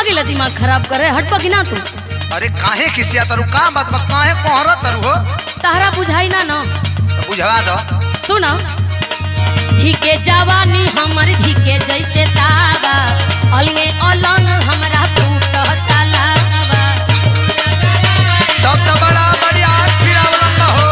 गेला दिमाग खराब करे हटबा कि ना तू। अरे काहे खिसिया तरु का बात बा काहे कोहरा तरु हो तहरा बुझाई ना ना बुझवा दो सुना धिके जवानी हमर धिके जैसे तावा अलगे अलंग हमरा टूटता लावा तब तो बड़ा बढ़िया फिरावलन हो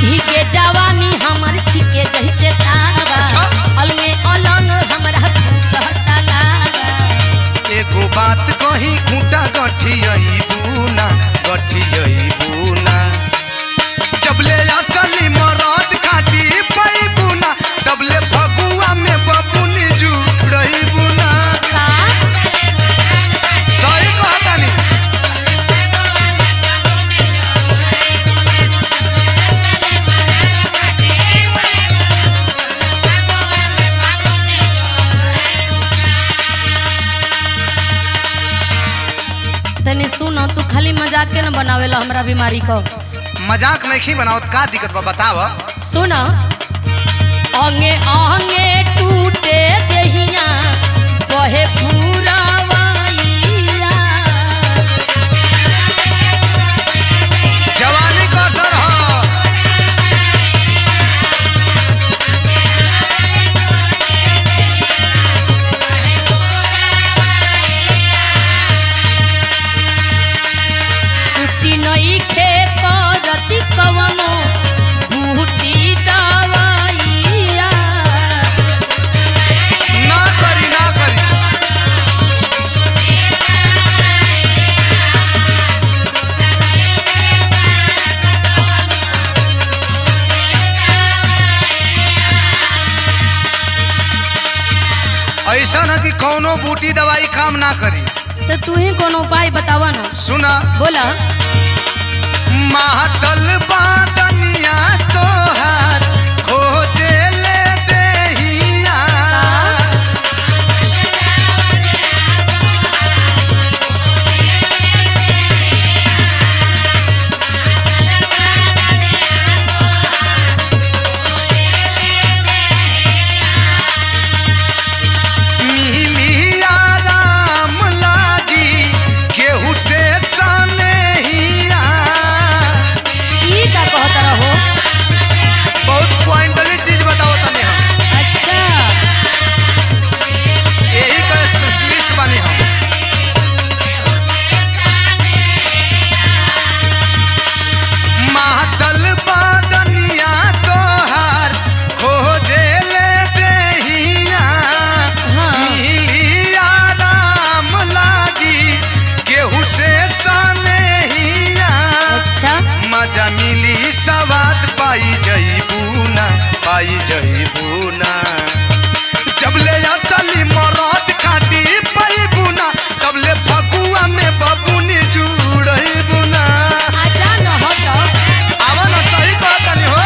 धिके जवानी हमर धिके जैसे तावा अच्छा? अलगे अलंग हमरा टूटता लावा एगो बात कही घूटा गठियई बुना जबले असली मरद खाटी पई बुना तबले फगुआ में बबुनी जुड़ई बुना का सही कहतानी तनी सुनो तू खाली मजाक के न बनावेला हमरा बीमारी को मजाक नहीं बनावत का दिक्कत बा बताव सुन अंगे अंगे टूटे देहिया कहे पूरावाइया जवानी का असर हो छुट्टी नहीं खे करती कवनो बूटी दवाइया ना करी ऐसा न कि कौनो बूटी दवाई काम ना करी तो तू ही कोनो उपाय बतावा ना सुना बोला महातल बादनिया तोहार खोजे ले देहिया मिली आराम लागी केहू से सनेहिया ई का कहत रहो बहुत पॉइंटली चीज बताओ तने हम अच्छा यही का स्पेशलिस्ट बानी हम महातल बादनिया तोहार खोजे ले देहिया हाँ। मिली आराम लागी केहू से सनेहिया अच्छा मजा मिली सवाद पाई जईबूना जबले असली मरद खाटी पाई बुना तबले फगुआ में बबुनी जुड़ई बुना आजा न हट आवा न सही कहतानी हो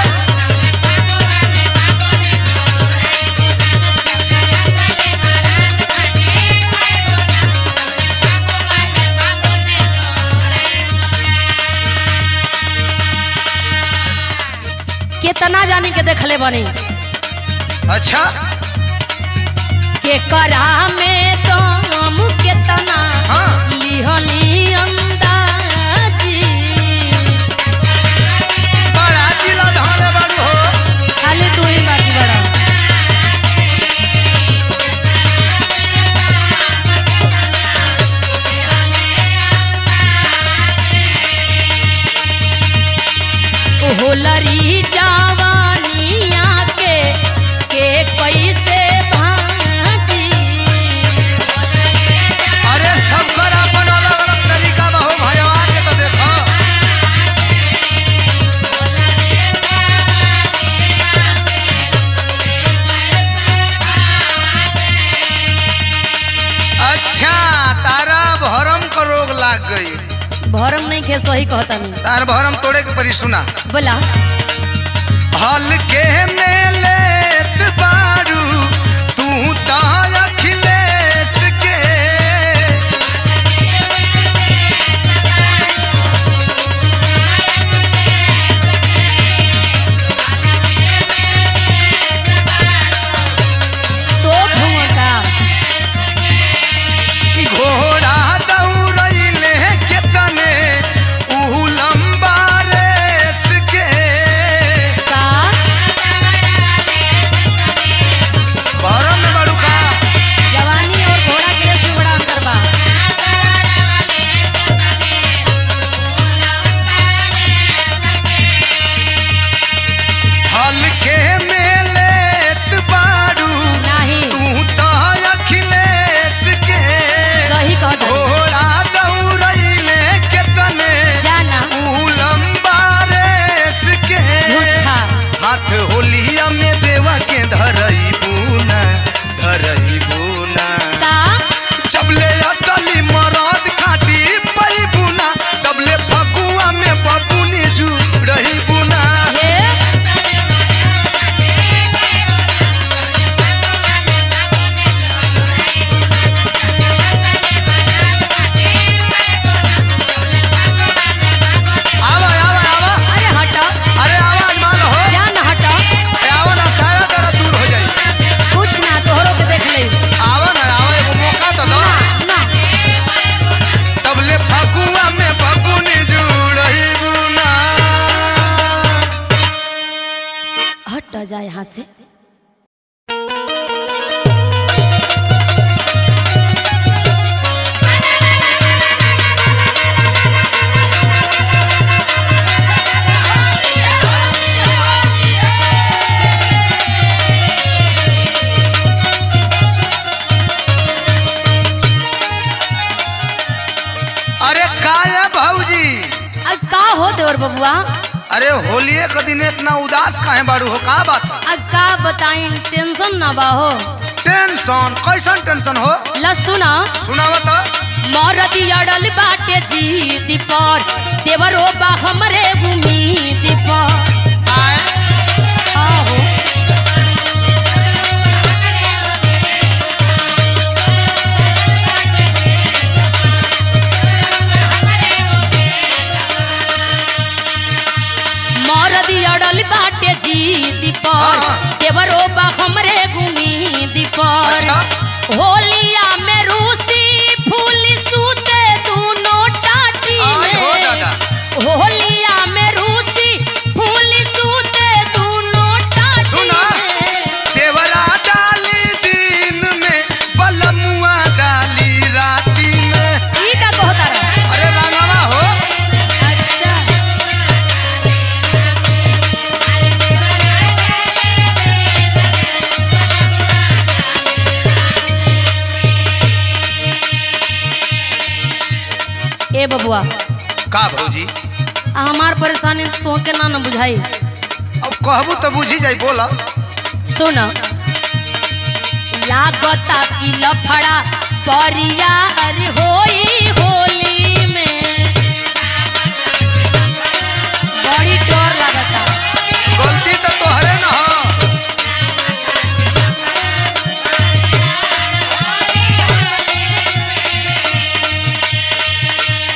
केतना जानी के देखले बनी अच्छा के करा में दम केतना हाँ। लिहली अंदाजी बड़ा जिला धाले बाड़ू हो खाली तू ही बाकी बड़ा होलरी जवानिया के कैसे भाजी अरे सबकर अपन अलग अलग तरीका बा हो भैया के तो देखो अच्छा तारा भरम का रोग लाग गई भरम नहीं खे सही कहता नहीं तार भरम तोड़े के परी सुना बोला हल्के में लेत बारू तू ता अखिलेश के जा जा यहाँ से। अरे का है भाऊजी? का हो देवर बबुआ? अरे होलिये के दिन इतना उदास काहे बाड़ू हो? का बात है? का बताई, टेंशन ना बा हो। टेंशन? कैसन टेंशन हो? ला सुना सुनावा तो। मरदी अड़ल बाटे जीद पर, देवरो बा हमरे उम्मीद पर। आए आहो मरदी अड़ल बाटे जीद पर, देवरो बा हमरे उम्मीद पर। अच्छा। होलिया में रूसी फूल सूते दोनों टाटी आय हो में। दादा। होलिया में रूसी फूल सूते दोनों टाटी सुना। में। देवरा डाली दिन में, बलमुआ डाली राती में। ई का कहता रहा? अरे रंगवा हो। अच्छा ए बबुआ, का भौजी? हमार परेशानी तोहके ना न बुझाई। अब कहबू तो बुझी जाई, बोला। सुन, लागता कि लफड़ा परियार होई होली में। बड़ी डर लागता। गलती तो तोहरे न हो।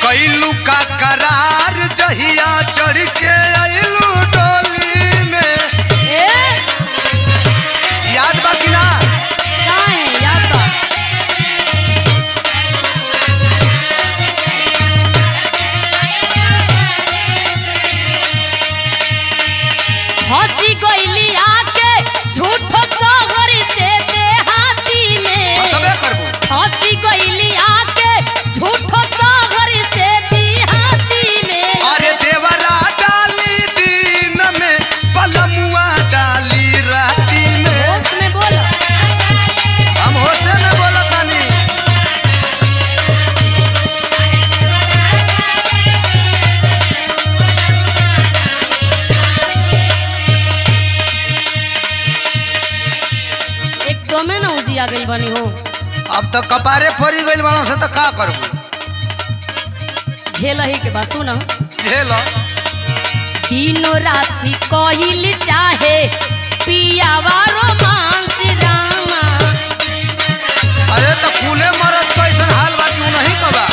कैलू का करार जहिया चढ़ के आइलू डोली में। ए याद बा कि ना? काहे याद बा? हंसी गइली आके झूठो सहर से देहाती में। सबे करबू। हंसी गइली आके झूठो सहर से देहाती में। अरे देवरा डाली दिन में, बलमुआ डाली राती में। होश में बोल। हम होशे में बोला तानी। एकदमे ना उसी आ गई बनी हो। अब तो कपारे फोड़ी गइल बाड़ों से तो का करबू? झेल ही के बा। सुन, झेल। दिनो राती कहिल चाहे पियावा रोमांस रामा। अरे तो फूले मरद कैसन हाल बा कि नहीं कबा?